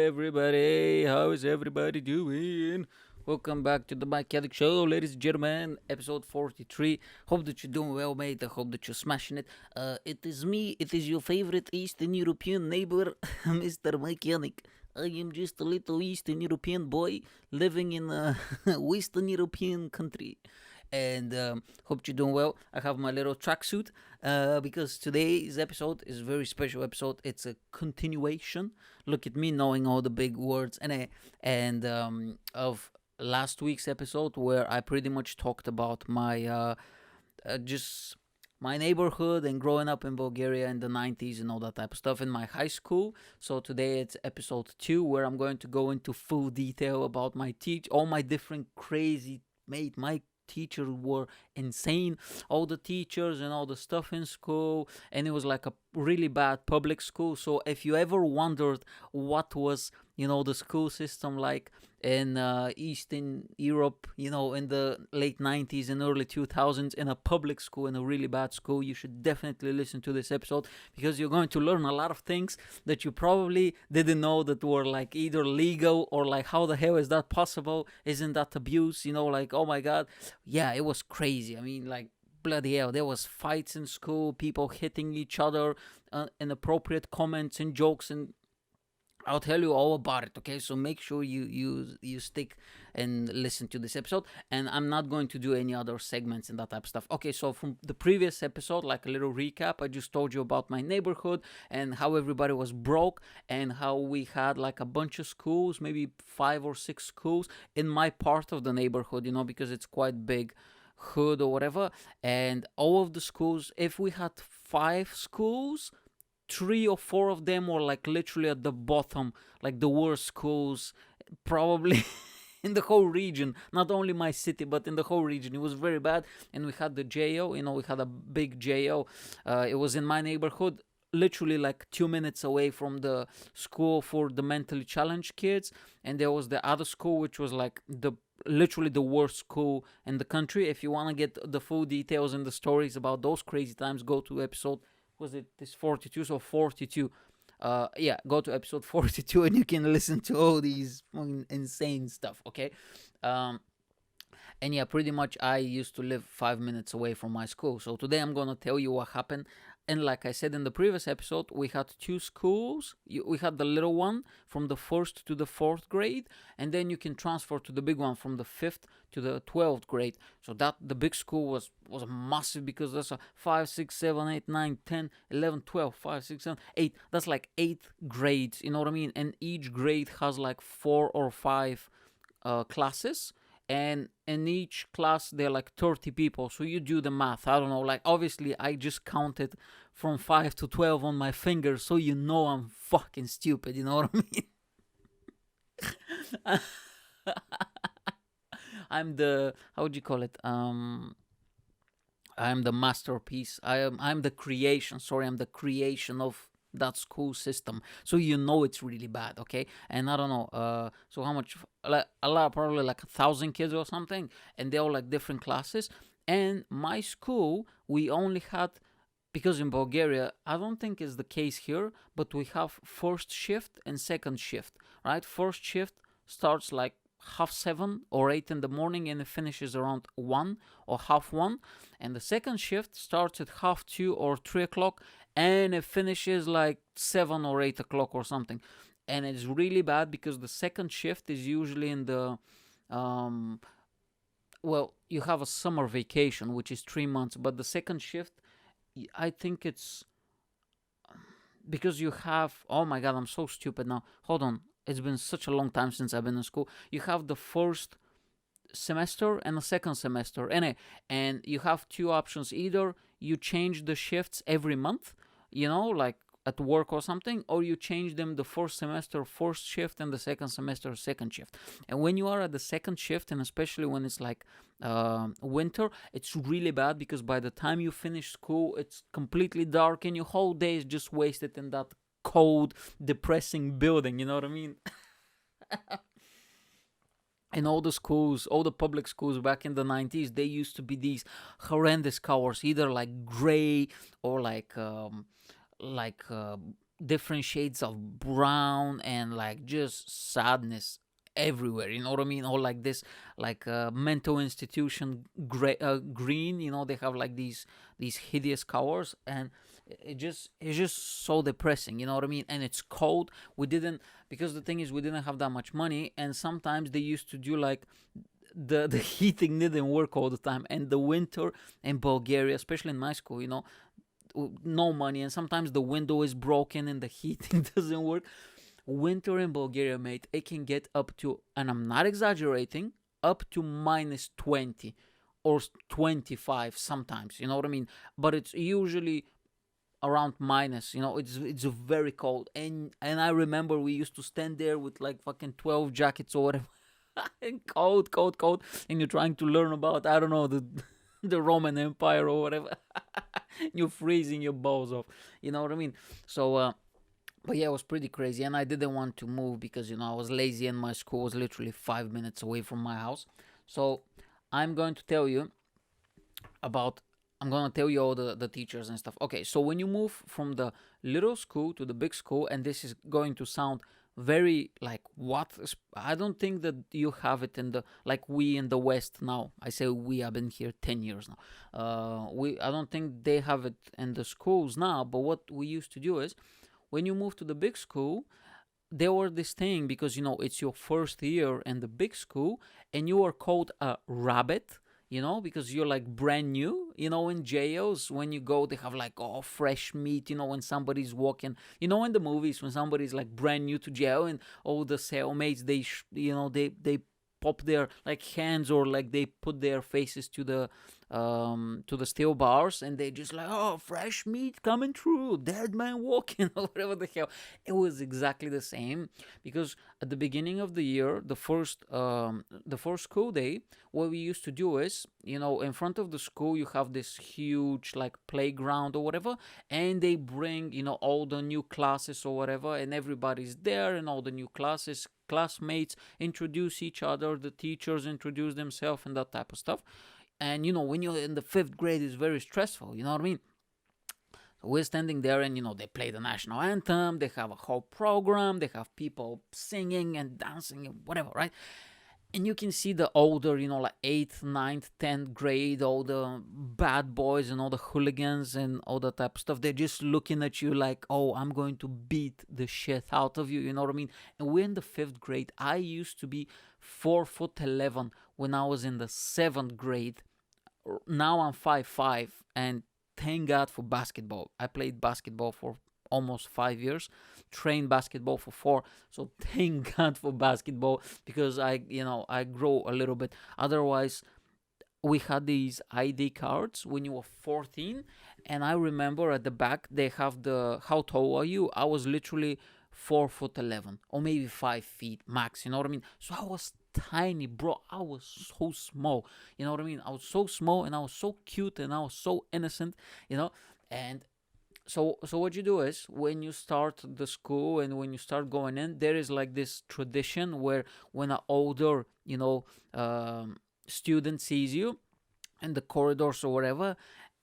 everybody. How is everybody doing? Welcome back to the Yanek Show, ladies and gentlemen, episode 43. Hope that you're doing well, mate. I hope that you're smashing it. It is me, it is your favorite Eastern European neighbor, Mr. Mike Yanek. I am just a little Eastern European boy living in a Western European country. And hope you're doing well. I have my little tracksuit because today's episode is a very special episode. It's a continuation. Look at me knowing all the big words and of last week's episode where I pretty much talked about my just my neighborhood and growing up in Bulgaria in the 90s and all that type of stuff in my high school. So today it's episode 2 where I'm going to go into full detail about all my different crazy my teachers were insane, all the teachers and all the stuff in school, and it was like a really bad public school. So if you ever wondered what was the school system like in Eastern Europe, in the late 90s and early 2000s in a public school, in a really bad school, you should definitely listen to this episode because you're going to learn a lot of things that you probably didn't know that were like either legal or like how the hell is that possible? Isn't that abuse? Like, oh my god. Yeah, it was crazy. I mean, like, bloody hell, there was fights in school, people hitting each other, inappropriate comments and jokes, and I'll tell you all about it, okay? So make sure you stick and listen to this episode. And I'm not going to do any other segments and that type of stuff. Okay, so from the previous episode, like a little recap, I just told you about my neighborhood and how everybody was broke and how we had like a bunch of schools, maybe 5 or 6 schools in my part of the neighborhood, because it's quite big hood or whatever. And all of the schools, if we had 5 schools, 3 or 4 of them were like literally at the bottom, like the worst schools probably in the whole region, not only my city but in the whole region. It was very bad. And we had the jail, we had a big jail. It was in my neighborhood, literally like 2 minutes away from the school for the mentally challenged kids. And there was the other school which was like literally the worst school in the country. If you want to get the full details and the stories about those crazy times, go to episode, was it this 42? So 42. Go to episode 42 and you can listen to all these insane stuff, okay? And yeah, pretty much I used to live 5 minutes away from my school. So today I'm going to tell you what happened. And like I said in the previous episode, we had 2 schools. We had the little one from the 1st to the 4th grade, and then you can transfer to the big one from the 5th to the 12th grade. So that the big school was massive because there's a 5, 6, 7, 8, 9, 10, 11, 12, 5, 6, 7, 8. That's like 8 grades, you know what I mean? And each grade has like 4 or 5 classes. And in each class there are like 30 people, so you do the math. I don't know, like obviously I just counted from 5 to 12 on my fingers, so I'm fucking stupid, you know what I mean? I'm the, how would you call it, I'm the masterpiece. I'm the creation of that school system, so it's really bad, okay? And I don't know, so how much, like a lot, probably like 1,000 kids or something, and they're all like different classes. And my school, we only had, because in Bulgaria, I don't think it's the case here, but we have first shift and second shift, right? First shift starts like 7:30 or 8 in the morning and it finishes around 1 or 1:30, and the second shift starts at 2:30 or 3 o'clock and it finishes like 7 or 8 o'clock or something. And it's really bad because the second shift is usually in the you have a summer vacation which is 3 months, but the second shift, I think it's because you have, oh my god, I'm so stupid now, hold on, it's been such a long time since I've been in school. You have the first semester and the second semester, and you have 2 options. Either you change the shifts every month, like at work or something, or you change them the first semester first shift and the second semester second shift. And when you are at the second shift, and especially when it's like winter, it's really bad because by the time you finish school it's completely dark and your whole day is just wasted in that cold, depressing building, you know what I mean? And all the public schools back in the 90s, they used to be these horrendous colors, either like gray or like different shades of brown and like just sadness everywhere, you know what I mean? Or like this, like mental institution green, you know, they have like these hideous colors, and it's just so depressing, you know what I mean? And it's cold. We didn't, because the thing is we didn't have that much money, and sometimes they used to do like the heating didn't work all the time, and the winter in Bulgaria, especially in my school, you know, no money, and sometimes the window is broken and the heating doesn't work. Winter in Bulgaria, mate, it can get up to, and I'm not exaggerating, up to minus 20 or 25 sometimes, you know what I mean? But it's usually around minus, you know, it's very cold. And I remember we used to stand there with like fucking 12 jackets or whatever. And cold, cold, cold, and you're trying to learn about, I don't know, the the Roman Empire or whatever. You're freezing your balls off, you know what I mean? So but yeah, it was pretty crazy, and I didn't want to move because, you know, I was lazy and my school was literally 5 minutes away from my house. So I'm going to tell you about, I'm going to tell you all the teachers and stuff. Okay, so when you move from the little school to the big school, and this is going to sound very like what, I don't think that you have it in the, like we in the West now. I say we, I've been here 10 years now. We, I don't think they have it in the schools now, but what we used to do is, when you move to the big school, there were this thing, because, you know, it's your first year in the big school, and you are called a rabbit, you know, because you're like brand new. You know, in jails, when you go, they have like, oh, fresh meat, you know, when somebody's walking, you know, in the movies, when somebody's like brand new to jail, and all the cellmates, they you know, they pop their like hands, or like they put their faces to the steel bars, and they just like, oh, fresh meat coming through, dead man walking, or whatever the hell. It was exactly the same, because at the beginning of the year, the first school day, what we used to do is, you know, in front of the school you have this huge like playground or whatever, and they bring, you know, all the new classes or whatever, and everybody's there, and all the new classmates introduce each other, the teachers introduce themselves, and that type of stuff. And, you know, when you're in the fifth grade, it's very stressful, you know what I mean? So we're standing there, and, you know, they play the national anthem, they have a whole program, they have people singing and dancing and whatever, right? And you can see the older, you know, like 8th, 9th, 10th grade, all the bad boys and all the hooligans and all that type of stuff. They're just looking at you like, oh, I'm going to beat the shit out of you, you know what I mean? And we're in the fifth grade. I used to be 4'11" when I was in the seventh grade. Now I'm 5'5", and thank God for basketball. I played basketball for almost 5 years, trained basketball for 4. So thank God for basketball, because I grow a little bit. Otherwise, we had these ID cards when you were 14, and I remember at the back they have the how tall are you? I was literally 4'11", or maybe 5 feet max. You know what I mean? So I was tiny, bro. I was so small. You know what I mean? I was so small, and I was so cute, and I was so innocent. You know, and so what you do is, when you start the school and when you start going in, there is like this tradition where, when an older, you know, student sees you in the corridors or whatever,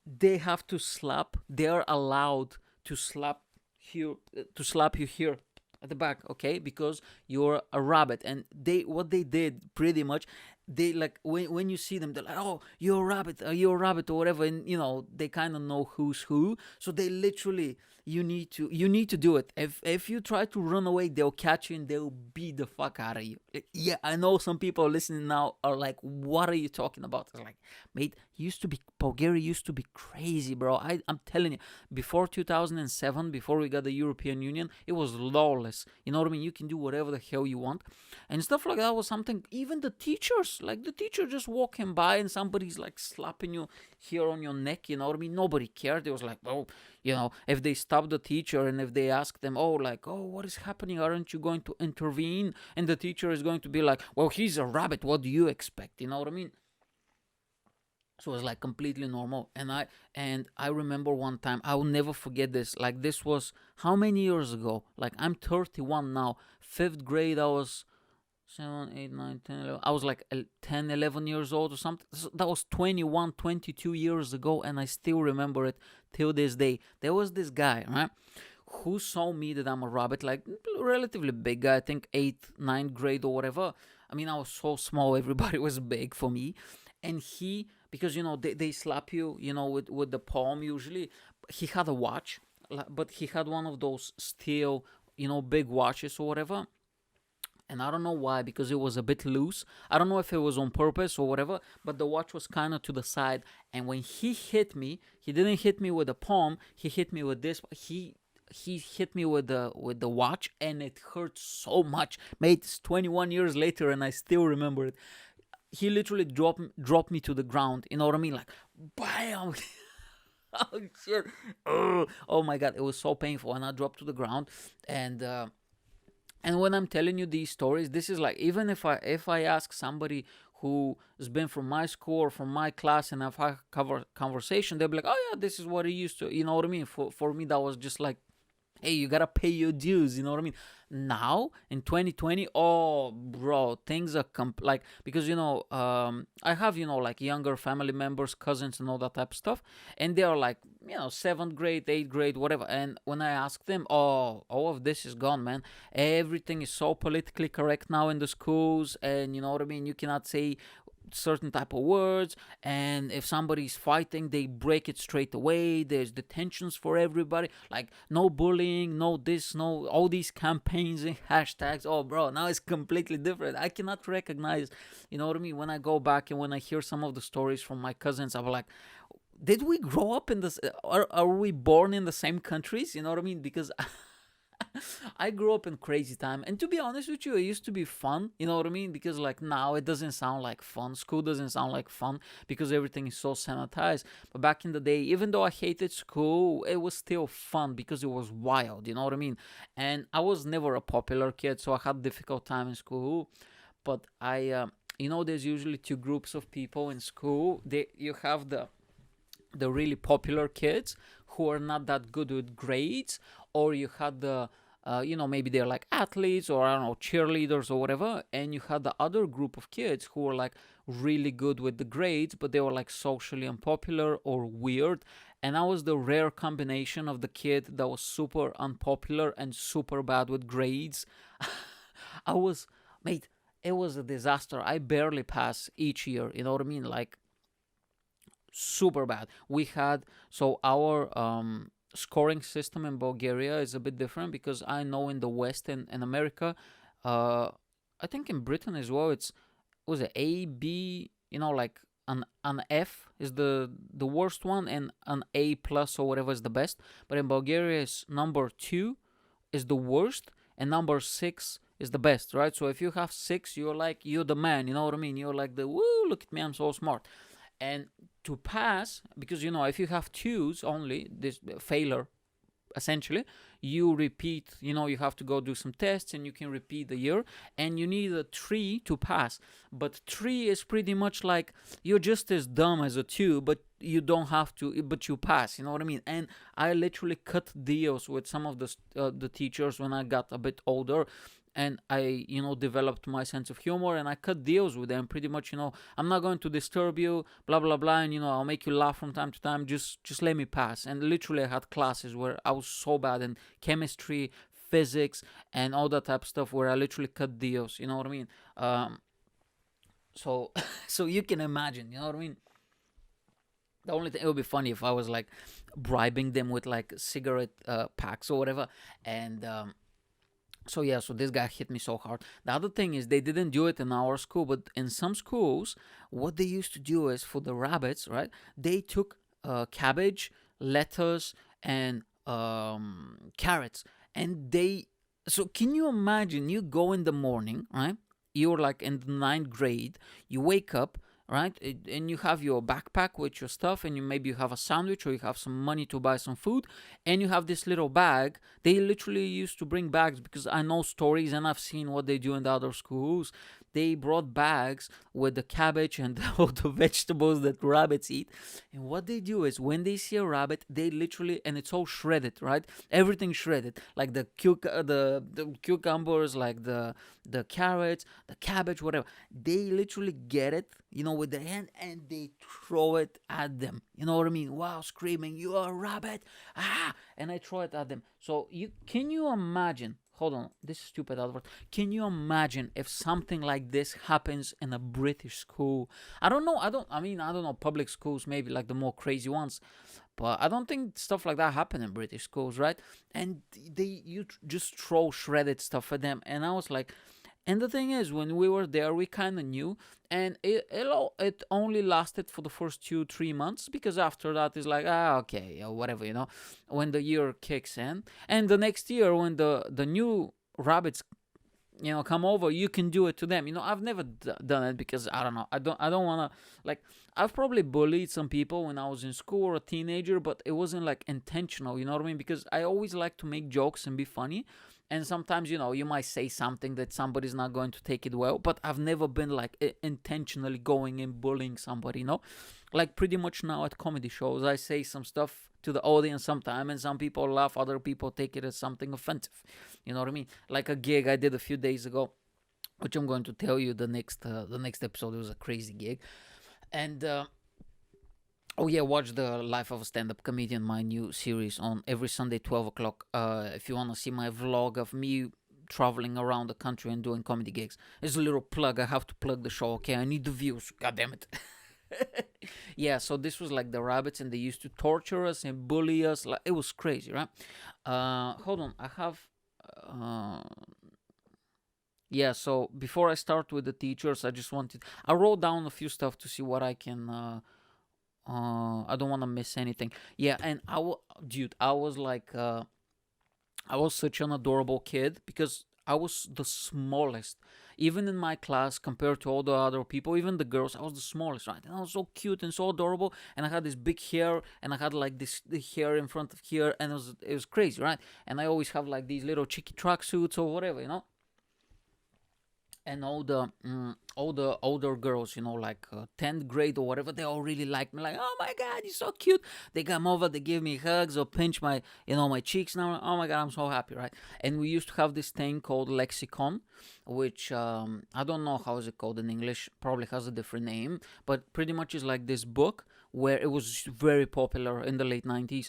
they have to slap. They are allowed to slap you here at the back, okay? Because you're a rabbit. And what they did pretty much, they like, when you see them, they're like, oh, you're a rabbit or whatever, and, you know, they kind of know who's who. So they literally, you need to do it. If you try to run away, they'll catch you and they'll beat the fuck out of you. Yeah, I know some people listening now are like, what are you talking about? It's like, mate, Bulgaria used to be crazy, bro. I'm telling you, before 2007, before we got the European Union, it was lawless. You know what I mean? You can do whatever the hell you want, and stuff like that was something. Even the teachers, like the teacher just walking by and somebody's like slapping you here on your neck, you know what I mean? Nobody cared. It was like, oh, you know, if they stop the teacher and if they ask them, oh, like, oh, what is happening? Aren't you going to intervene? And the teacher is going to be like, well, he's a rabbit. What do you expect? You know what I mean? So it was like completely normal. And I remember one time, I will never forget this. Like, this was how many years ago? Like, I'm 31 now. Fifth grade, I was 7, 8, 9, 10, 11. I was like 10, 11 years old or something. So that was 21, 22 years ago, and I still remember it till this day. There was this guy, right, who saw me that I'm a rabbit, like relatively big guy, I think 8th, 9th grade or whatever. I mean, I was so small, everybody was big for me. And he, because, they slap you, with the palm usually. He had a watch, but he had one of those steel, big watches or whatever. And I don't know why, because it was a bit loose. I don't know if it was on purpose or whatever, but the watch was kind of to the side. And when he hit me, he didn't hit me with the palm. He hit me with this. He hit me with the watch, and it hurt so much. Mate, it's 21 years later, and I still remember it. He literally dropped me to the ground. You know what I mean? Like, bam. Oh shit! Oh my god, it was so painful, and I dropped to the ground, and when I'm telling you these stories, this is like, even if I ask somebody who has been from my school or from my class and I've had conversation, they'll be like, "Oh yeah, this is what he used to." You know what I mean? For me, that was just like, hey, you gotta pay your dues. You know what I mean? Now in 2020, oh bro, things are like, because I have like younger family members, cousins, and all that type of stuff, and they are like 7th grade, 8th grade, whatever. And when I ask them, oh, all of this is gone, man. Everything is so politically correct now in the schools, and you know what I mean. You cannot say certain type of words, and if somebody's fighting, they break it straight away. There's detentions for everybody, like no bullying, no this, no all these campaigns and hashtags. Oh bro, now it's completely different. I cannot recognize, you know what I mean. When I go back and when I hear some of the stories from my cousins, I'm like, did we grow up in this, are we born in the same countries? You know what I mean? Because I grew up in crazy time, and to be honest with you, it used to be fun. You know what I mean? Because like now it doesn't sound like fun. School doesn't sound like fun because everything is so sanitized. But back in the day, even though I hated school, it was still fun because it was wild. You know what I mean? And I was never a popular kid, so I had difficult time in school. But there's usually two groups of people in school. You have the really popular kids who are not that good with grades, or you had the maybe they're like athletes, or I don't know, cheerleaders or whatever, and you had the other group of kids who were like really good with the grades, but they were like socially unpopular or weird. And I was the rare combination of the kid that was super unpopular and super bad with grades. Mate, it was a disaster. I barely pass each year, you know what I mean? Like, super bad. We had, so our scoring system in Bulgaria is a bit different, because I know in the West and in America, I think in Britain as well, was it A, B, like an F is the worst one, and an A plus or whatever is the best. But in Bulgaria, it's number 2 is the worst, and number 6 is the best, right? So if you have 6, you're the man, you know what I mean? You're like woo, look at me, I'm so smart. And to pass, because if you have 2s only, this failure, essentially, you repeat, you have to go do some tests, and you can repeat the year, and you need a 3 to pass. But 3 is pretty much like you're just as dumb as a 2, but you don't have to, but you pass, you know what I mean? And I literally cut deals with some of the teachers when I got a bit older, and I, developed my sense of humor, and I cut deals with them pretty much, I'm not going to disturb you, blah, blah, blah, and, I'll make you laugh from time to time, just let me pass. And literally I had classes where I was so bad in chemistry, physics, and all that type of stuff, where I literally cut deals, you know what I mean? So, so you can imagine, you know what I mean? The only thing, it would be funny if I was like bribing them with like cigarette packs or whatever, and so this guy hit me so hard. The other thing is, they didn't do it in our school, but in some schools, what they used to do is, for the rabbits, right? They took cabbage, lettuce, and carrots, and so can you imagine? You go in the morning, right? You're like in the 9th grade. You wake up, right? And you have your backpack with your stuff, and maybe you have a sandwich, or you have some money to buy some food, and you have this little bag. They literally used to bring bags, because I know stories and I've seen what they do in the other schools. They brought bags with the cabbage and all the vegetables that rabbits eat. And what they do is, when they see a rabbit, they literally, and it's all shredded, right? Everything shredded, like the cucumbers, like the carrots, the cabbage, whatever. They literally get it, with the hand, and they throw it at them. You know what I mean? Wow, screaming, "You are a rabbit!" Ah, and I throw it at them. So can you imagine? Hold on, this is stupid advert. Can you imagine if something like this happens in a British school? I don't know. I don't know. Public schools, maybe like the more crazy ones, but I don't think stuff like that happen in British schools, right? And just throw shredded stuff at them, and I was like, and the thing is, when we were there, we kind of knew, and it only lasted for the first 2-3 months, because after that is like, okay, whatever, when the year kicks in, and the next year when the new rabbits come over, you can do it to them. I've never done it, because I don't know, I don't want to, like, I've probably bullied some people when I was in school or a teenager, but it wasn't like intentional, you know what I mean? Because I always like to make jokes and be funny, and sometimes you might say something that somebody's not going to take it well, but I've never been like intentionally going and bullying somebody, like pretty much now at comedy shows, I say some stuff to the audience sometime, and some people laugh, other people take it as something offensive. You know what I mean? Like a gig I did a few days ago, which I'm going to tell you the next episode. It was a crazy gig, and oh yeah, watch the Life of a Stand-Up Comedian, my new series on every Sunday 12 o'clock. If you want to see my vlog of me traveling around the country and doing comedy gigs. There's a little plug. I have to plug the show. Okay, I need the views. God damn it. Yeah, so this was like the rabbits, and they used to torture us and bully us. Like, it was crazy, right? Hold on, I have. Yeah, so before I start with the teachers, I wrote down a few stuff to see what I can. I don't want to miss anything. Yeah, and dude, I was like, I was such an adorable kid, because I was the smallest. Even in my class, compared to all the other people, even the girls, I was the smallest, right? And I was so cute and so adorable. And I had this big hair, and I had like the hair in front of here, and it was crazy, right? And I always have like these little cheeky tracksuits or whatever. And all the older girls, like 10th grade or whatever, they all really like me, like, oh my god, you're so cute. They come over, they give me hugs or pinch my cheeks. Now, oh my god, I'm so happy, right? And we used to have this thing called Leksikon, which I don't know how is it called in English, probably has a different name, but pretty much is like this book where it was very popular in the late 90s,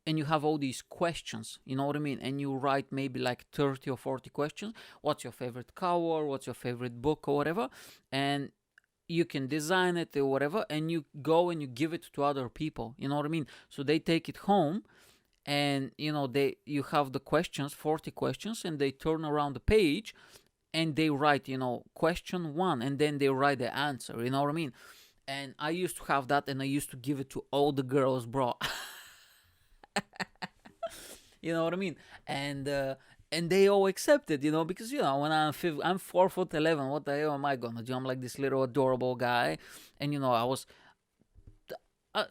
and you have all these questions, you know what I mean? And you write maybe like 30 or 40 questions. What's your favorite color? What's your favorite book or whatever? And you can design it or whatever, and you go and you give it to other people, you know what I mean? So they take it home, and you have the questions, 40 questions, and they turn around the page, and they write, question 1, and then they write the answer, you know what I mean? And I used to have that, and I used to give it to all the girls, bro. You know what I mean? And they all accepted, because when I'm 4'11", what the hell am I gonna do? I'm like this little adorable guy, and I was,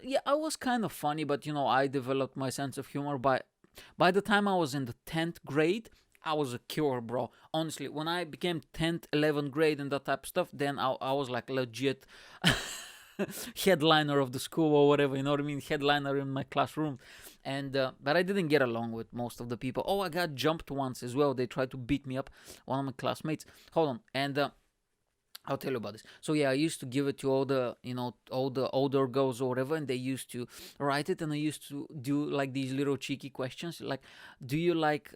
yeah, I was kind of funny, but I developed my sense of humor by the time I was in the 10th grade. I was a cure, bro. Honestly, when I became 10th, 11th grade and that type of stuff, then I was like legit headliner of the school or whatever, you know what I mean? Headliner in my classroom. And but I didn't get along with most of the people. Oh, I got jumped once as well. They tried to beat me up, one of my classmates. Hold on. And I'll tell you about this. So yeah, I used to give it to all the older girls or whatever, and they used to write it, and I used to do like these little cheeky questions, like, do you like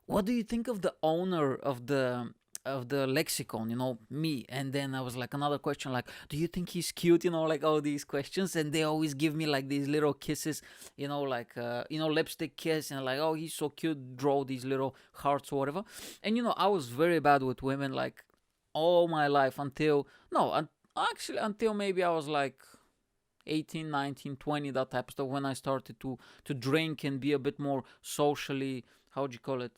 what do you think of the owner of the Leksikon, me? And then I was like, another question, like, do you think he's cute? Like all these questions, and they always give me like these little kisses, like lipstick kiss, and like, oh, he's so cute, draw these little hearts or whatever. And I was very bad with women, like, all my life until maybe I was like 18, 19, 20, that type of stuff, when I started to drink and be a bit more socially, how do you call it,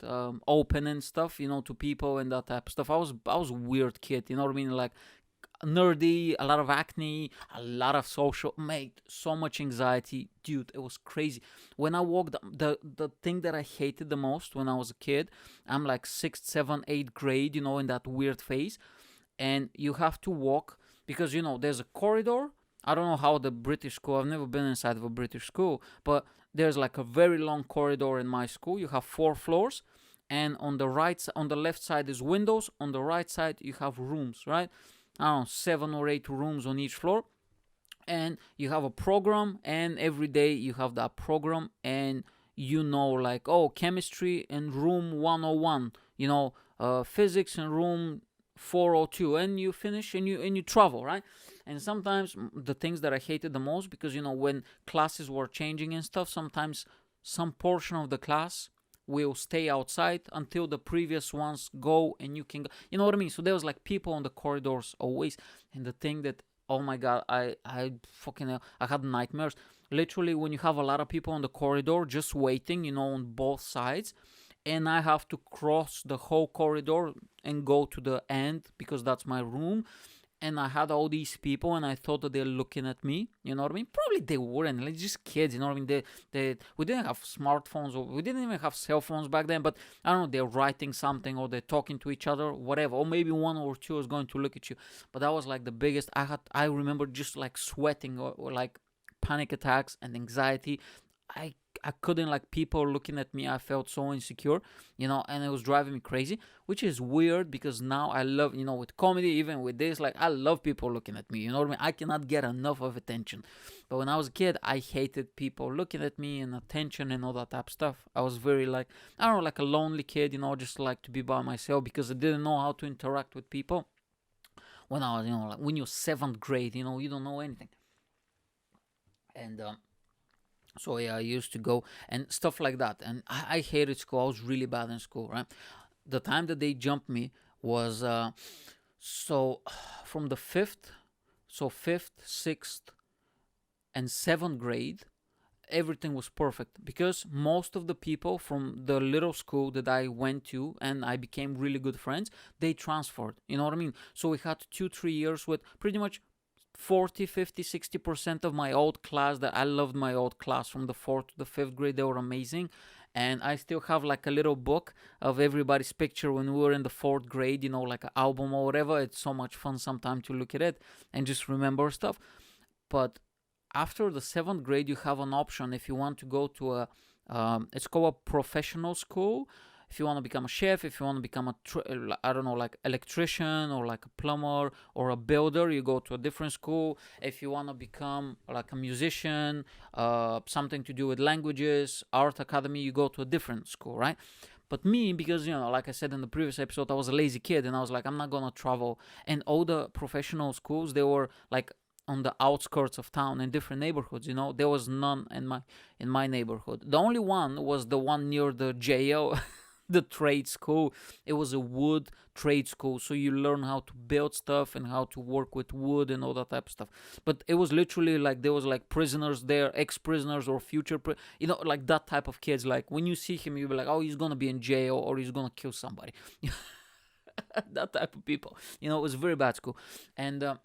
open and stuff, to people and that type of stuff. I was a weird kid, you know what I mean? Like, nerdy, a lot of acne, a lot of social, mate, so much anxiety, dude. It was crazy. When I walked, the thing that I hated the most when I was a kid, I'm like 6th, 7th, 8th grade, in that weird phase, and you have to walk, because there's a corridor. I don't know how the British school, I've never been inside of a British school, but there's like a very long corridor in my school. You have 4 floors, and on the left side is windows, on the right side you have rooms, right? I don't know, 7 or 8 rooms on each floor, and you have a program, and every day you have that program, and like, oh, chemistry in room 101, physics in room 402, and you finish, and you travel, right? And sometimes the things that I hated the most, because when classes were changing and stuff, sometimes some portion of the class will stay outside until the previous ones go, and you can go, you know what I mean? So there was like people on the corridors always. And the thing that, oh my god, I fucking hell, I had nightmares. Literally, when you have a lot of people on the corridor just waiting, on both sides, and I have to cross the whole corridor and go to the end because that's my room. And I had all these people, and I thought that they're looking at me. You know what I mean? Probably they weren't. Like, just kids. You know what I mean? We didn't have smartphones, or we didn't even have cell phones back then. But I don't know. They're writing something, or they're talking to each other, whatever. Or maybe one or two is going to look at you. But that was like the biggest. I remember just like sweating, or like panic attacks and anxiety. I couldn't, like, people looking at me. I felt so insecure, and it was driving me crazy, which is weird because now I love, with comedy, even with this, like, I love people looking at me, you know what I mean? I cannot get enough of attention. But when I was a kid, I hated people looking at me and attention and all that type of stuff. I was very, like, I don't know, like a lonely kid, just like to be by myself because I didn't know how to interact with people. When I was, like, when you're 7th grade, you don't know anything. And, so yeah, I used to go and stuff like that, and I hated school. I was really bad in school, right? The time that they jumped me was so from the fifth, sixth, and 7th grade, everything was perfect because most of the people from the little school that I went to and I became really good friends, they transferred. You know what I mean? So we had 2-3 years with pretty much 40, 50, 60% of my old class that I loved. My old class from the 4th to the 5th grade, they were amazing. And I still have like a little book of everybody's picture when we were in the 4th grade, like an album or whatever. It's so much fun sometimes to look at it and just remember stuff. But after the 7th grade, you have an option if you want to go to it's called a professional school. If you want to become a chef, if you want to become I don't know, like electrician or like a plumber or a builder, you go to a different school. If you want to become like a musician, something to do with languages, art academy, you go to a different school, right? But me, because, like I said in the previous episode, I was a lazy kid and I was like, I'm not going to travel. And all the professional schools, they were like on the outskirts of town in different neighborhoods. There was none in my neighborhood. The only one was the one near the jail. The trade school. It was a wood trade school, so you learn how to build stuff and how to work with wood and all that type of stuff. But it was literally like there was like prisoners there, ex-prisoners or future like that type of kids. Like when you see him, you'll be like, oh, he's gonna be in jail or he's gonna kill somebody. That type of people. It was a very bad school. And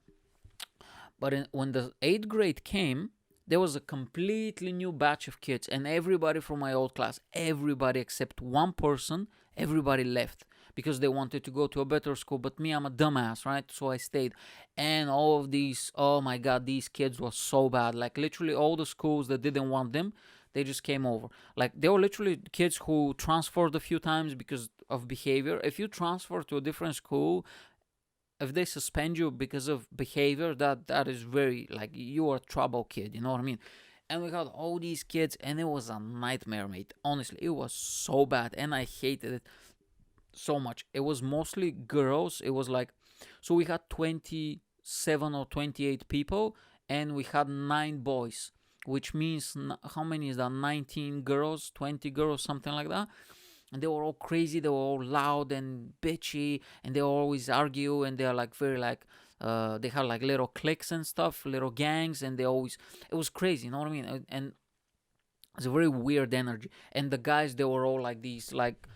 but when the 8th grade came, there was a completely new batch of kids, and everybody from my old class, everybody except one person, everybody left because they wanted to go to a better school. But me, I'm a dumbass, right? So I stayed. And all of these, oh my god, these kids were so bad. Like literally all the schools that didn't want them, they just came over. Like they were literally kids who transferred a few times because of behavior. If you transfer to a different school, if they suspend you because of behavior, that is very, like, you are a trouble kid, you know what I mean? And we got all these kids, and it was a nightmare, mate. Honestly, it was so bad, and I hated it so much. It was mostly girls. It was like, so we had 27 or 28 people, and we had 9 boys, which means, how many is that? 19 girls, 20 girls, something like that. And they were all crazy, they were all loud and bitchy, and they always argue, and they're like very like they have like little cliques and stuff, little gangs, and it was crazy, you know what I mean? And it's a very weird energy. And the guys, they were all like these, like,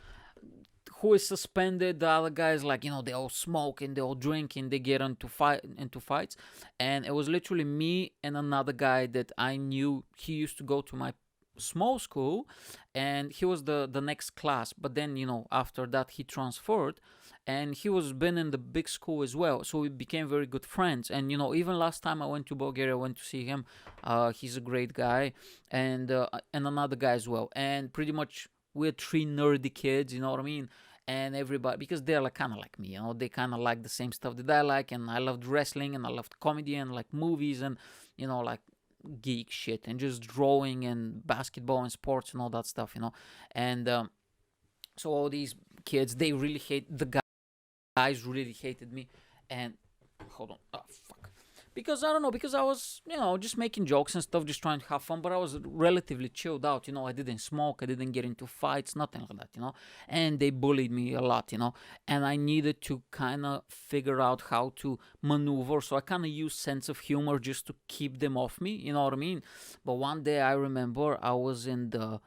who is suspended, the other guys, like, they all smoke and they all drink and they get into fights. And it was literally me and another guy that I knew. He used to go to my small school, and he was the next class, but then after that he transferred, and he was been in the big school as well, so we became very good friends. And even last time I went to Bulgaria, I went to see him. He's a great guy, and another guy as well, and pretty much we're 3 nerdy kids, you know what I mean? and everybody, because they're like kind of like me, they kind of like the same stuff that I like, and I loved wrestling, and I loved comedy, and like movies, and like geek shit, and just drawing and basketball and sports and all that stuff, and so all these kids, they really hate the guys really hated me. And hold on, oh fuck, because I don't know, because I was just making jokes and stuff, just trying to have fun, but I was relatively chilled out. I didn't smoke, I didn't get into fights, nothing like that. And they bullied me a lot. And I needed to kind of figure out how to maneuver, so I kind of used sense of humor just to keep them off me, you know what I mean? But one day I remember I was in the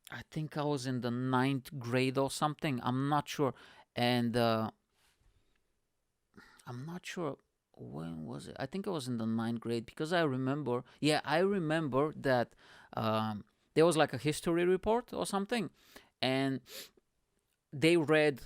I think I was in the ninth grade or something, I'm not sure. And I'm not sure when was it. I think I was in the ninth grade, because I remember. Yeah, I remember that there was like a history report or something, and they read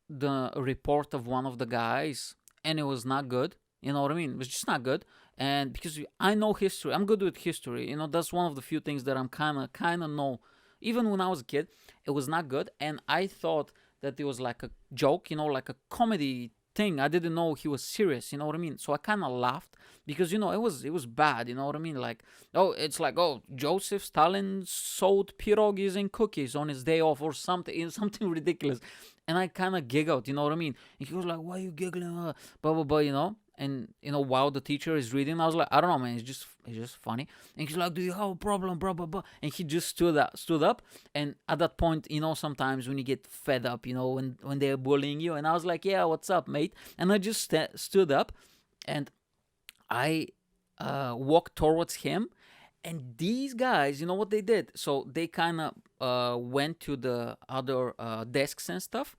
the report of one of the guys, and it was not good. You know what I mean? It was just not good. And because I know history, I'm good with history. That's one of the few things that I'm kind of know. Even when I was a kid, it was not good, and I thought that it was like a joke, like a comedy thing. I didn't know he was serious, you know what I mean? So I kind of laughed, because it was bad, you know what I mean? Like, oh, it's like, oh, Joseph Stalin sold pierogies and cookies on his day off or something, something ridiculous. And I kind of giggled, you know what I mean? And he was like, "Why are you giggling?" Blah blah blah. And while the teacher is reading, I was like, "I don't know, man. It's just funny." And he's like, "Do you have a problem?" Blah blah blah. And he just stood up. And at that point, sometimes when you get fed up, when they're bullying you, and I was like, "Yeah, what's up, mate?" And I just stood up, and I walked towards him. And these guys, you know what they did? So they kind of went to the other desks and stuff.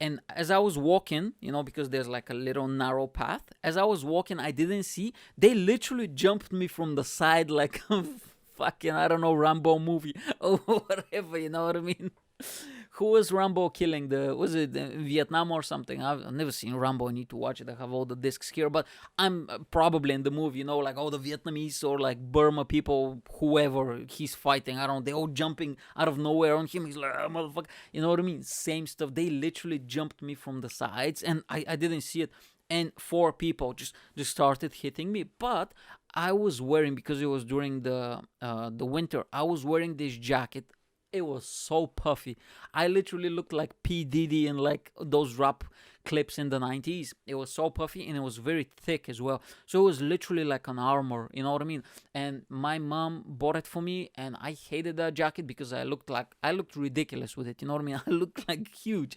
And as I was walking, because there's like a little narrow path, as I was walking, I didn't see. They literally jumped me from the side like a fucking, I don't know, Rambo movie or whatever, you know what I mean? Who was Rambo killing? Was it Vietnam or something? I've never seen Rambo. I need to watch it. I have all the discs here, but I'm probably in the movie, like all the Vietnamese or like Burma people, whoever he's fighting. I don't know. They all jumping out of nowhere on him. He's like, "Ah, motherfucker," you know what I mean? Same stuff. They literally jumped me from the sides, and I didn't see it. And four people just started hitting me, but I was wearing, because it was during the winter, I was wearing this jacket. It was so puffy. I literally looked like P. Diddy in like those rap clips in the 90's. It was so puffy, and it was very thick as well. So it was literally like an armor, you know what I mean? And my mom bought it for me, and I hated that jacket because I looked ridiculous with it, you know what I mean? I looked like huge,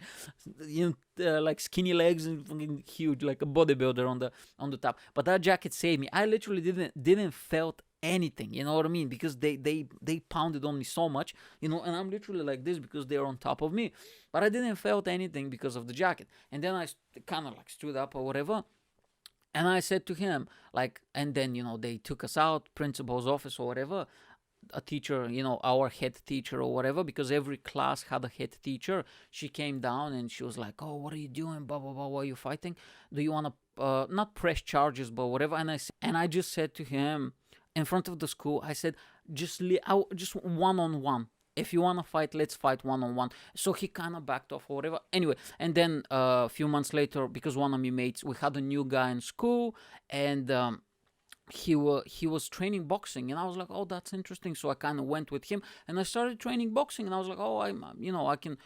like skinny legs and fucking huge, like a bodybuilder on the top. But that jacket saved me. I literally didn't felt anything, you know what I mean? Because they pounded on me so much, and I'm literally like this because they're on top of me. But I didn't felt anything because of the jacket. And then I kind of like stood up or whatever, and I said to him, like, and then they took us out, principal's office or whatever. A teacher, our head teacher or whatever, because every class had a head teacher. She came down and she was like, "Oh, what are you doing? Blah blah blah. Why are you fighting? Do you want to not press charges, but whatever?" And I just said to him in front of the school, I said, "Just just one on one. If you want to fight, let's fight one on one." So he kind of backed off or whatever. Anyway, and then a few months later, because one of my mates, we had a new guy in school, and he was training boxing, and I was like, "Oh, that's interesting." So I kind of went with him, and I started training boxing, and I was like, "Oh, I can."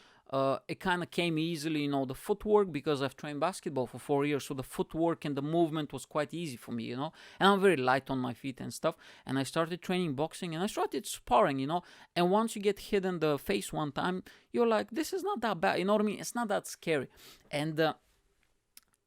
It kind of came easily, the footwork, because I've trained basketball for 4 years, so the footwork and the movement was quite easy for me, and I'm very light on my feet and stuff. And I started training boxing, and I started sparring, and once you get hit in the face one time, you're like, this is not that bad, you know what I mean? It's not that scary. And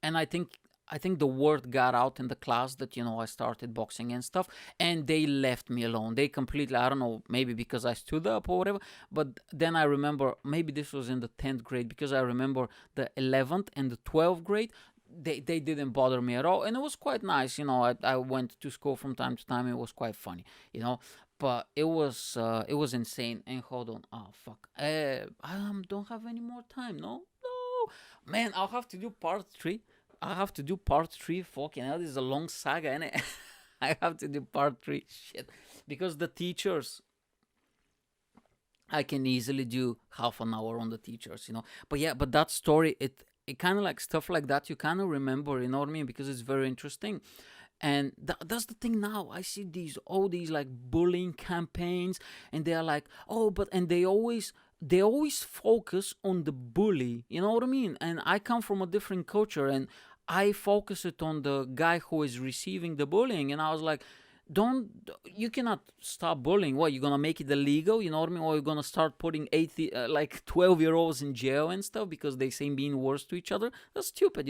I think the word got out in the class that, I started boxing and stuff, and they left me alone. They completely, I don't know, maybe because I stood up or whatever, but then I remember, maybe this was in the 10th grade, because I remember the 11th and the 12th grade, they didn't bother me at all, and it was quite nice, I went to school from time to time, it was quite funny, but it was insane. And hold on, oh fuck, I don't have any more time, no, man, I'll have to do part 3. I have to do part 3. Fucking hell, this is a long saga, innit? I have to do part 3. Shit. Because the teachers, I can easily do half an hour on the teachers, But yeah, but that story, it kind of like stuff like that, you kind of remember, you know what I mean? Because it's very interesting. And that's the thing now. I see all these like bullying campaigns, and they're like, oh, but and they always focus on the bully. You know what I mean? And I come from a different culture, and I focus it on the guy who is receiving the bullying. And I was like, don't you cannot stop bullying. What, you're gonna make it illegal? You know what I mean? Or you're gonna start putting 12-year-olds in jail and stuff because they say being worse to each other? That's stupid.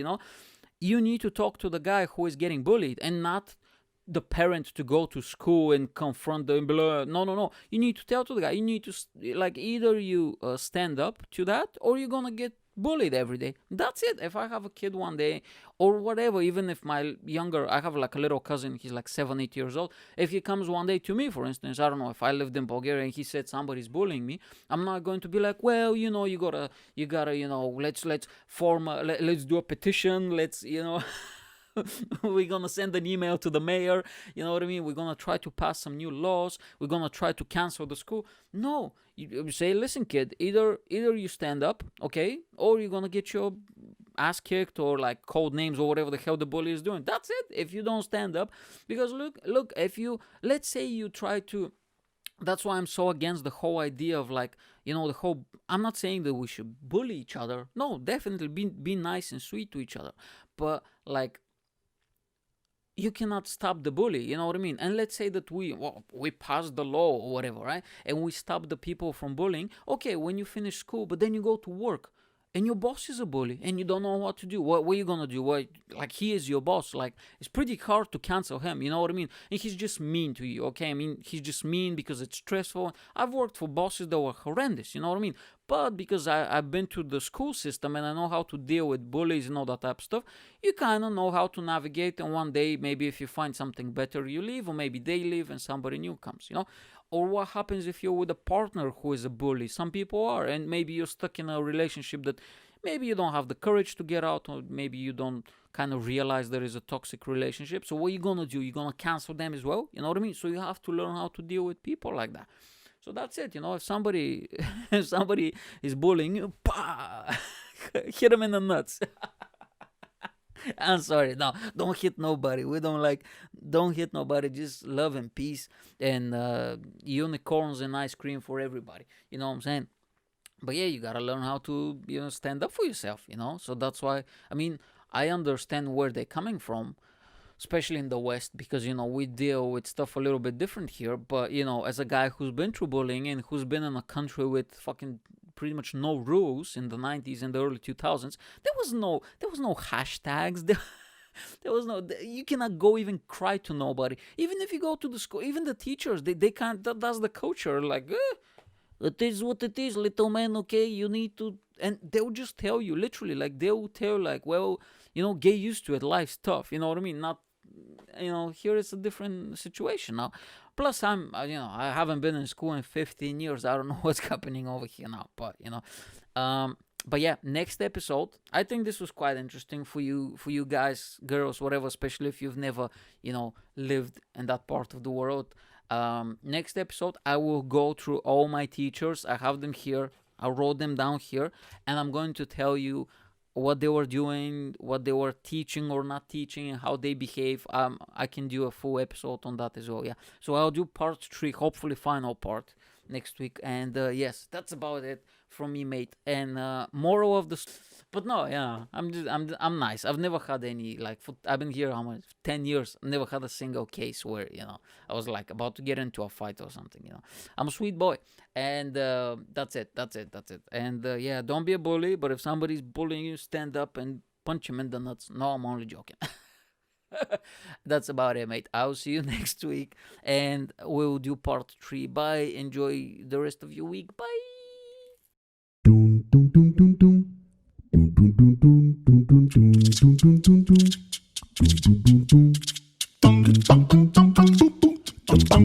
You need to talk to the guy who is getting bullied, and not the parent to go to school and confront them. Blah. No, no, no. You need to tell to the guy. You need to either you stand up to that, or you're gonna get bullied every day. That's it. If I have a kid one day or whatever, even if I have like a little cousin, he's like 7, 8 years old. If he comes one day to me, for instance, I don't know, if I lived in Bulgaria and he said somebody's bullying me, I'm not going to be like, well, you gotta, let's form, let's do a petition, we're gonna send an email to the mayor. You know what I mean? We're gonna try to pass some new laws. We're gonna try to cancel the school. No, you say, listen, kid, either you stand up, okay, or you're gonna get your ass kicked, or like code names, or whatever the hell the bully is doing. That's it. If you don't stand up, because look, if you, let's say you try to. That's why I'm so against the whole idea of the whole. I'm not saying that we should bully each other. No, definitely be nice and sweet to each other, but you cannot stop the bully, you know what I mean? And let's say that we passed the law or whatever, right? And we stop the people from bullying. Okay, when you finish school, but then you go to work, and your boss is a bully, and you don't know what to do. What are you gonna do? He is your boss. It's pretty hard to cancel him. You know what I mean? And he's just mean to you. Okay, I mean, he's just mean because it's stressful. I've worked for bosses that were horrendous. You know what I mean? But because I've been through the school system, and I know how to deal with bullies and all that type of stuff, you kind of know how to navigate. And one day, maybe if you find something better, you leave, or maybe they leave and somebody new comes. Or what happens if you're with a partner who is a bully? Some people are, and maybe you're stuck in a relationship that maybe you don't have the courage to get out, or maybe you don't kind of realize there is a toxic relationship. So what are you gonna do? You're gonna cancel them as well? You know what I mean? So you have to learn how to deal with people like that. So that's it. If somebody is bullying you, hit them in the nuts. I'm sorry. No, don't hit nobody. We don't hit nobody. Just love and peace, and unicorns and ice cream for everybody. You know what I'm saying? But yeah, you gotta learn how to stand up for yourself. So that's why, I mean, I understand where they're coming from, especially in the West, because we deal with stuff a little bit different here. But as a guy who's been through bullying and who's been in a country with fucking pretty much no rules in the 90s and the early 2000s, there was no hashtags. There was no. You cannot go even cry to nobody. Even if you go to the school, even the teachers, they can't. That's the culture. It is what it is, little man. Okay, you need to, and they'll just tell you literally. They'll tell well, get used to it. Life's tough. You know what I mean? Not, here it's a different situation now. Plus, I haven't been in school in 15 years. I don't know what's happening over here now, but yeah, next episode, I think this was quite interesting for you guys, girls, whatever, especially if you've never, lived in that part of the world. Next episode, I will go through all my teachers. I have them here. I wrote them down here, and I'm going to tell you what they were doing, what they were teaching or not teaching, and how they behave. I can do a full episode on that as well. Yeah, so I'll do part 3, hopefully final part next week. And yes, that's about it from me, mate. And moral of the but no, yeah, I'm nice. I've never had any I've been here how much 10 years. Never had a single case where I was about to get into a fight or something. I'm a sweet boy, and that's it. And yeah, don't be a bully. But if somebody's bullying you, stand up and punch him in the nuts. No, I'm only joking. That's about it, mate. I'll see you next week, and we'll do part 3. Bye. Enjoy the rest of your week. Bye. Dun, dun, dun, dun, dun. Dun, dun, dun, dun, dun, dun, dun, dun, dun, dun, dun. Dun, dun, dun, dun.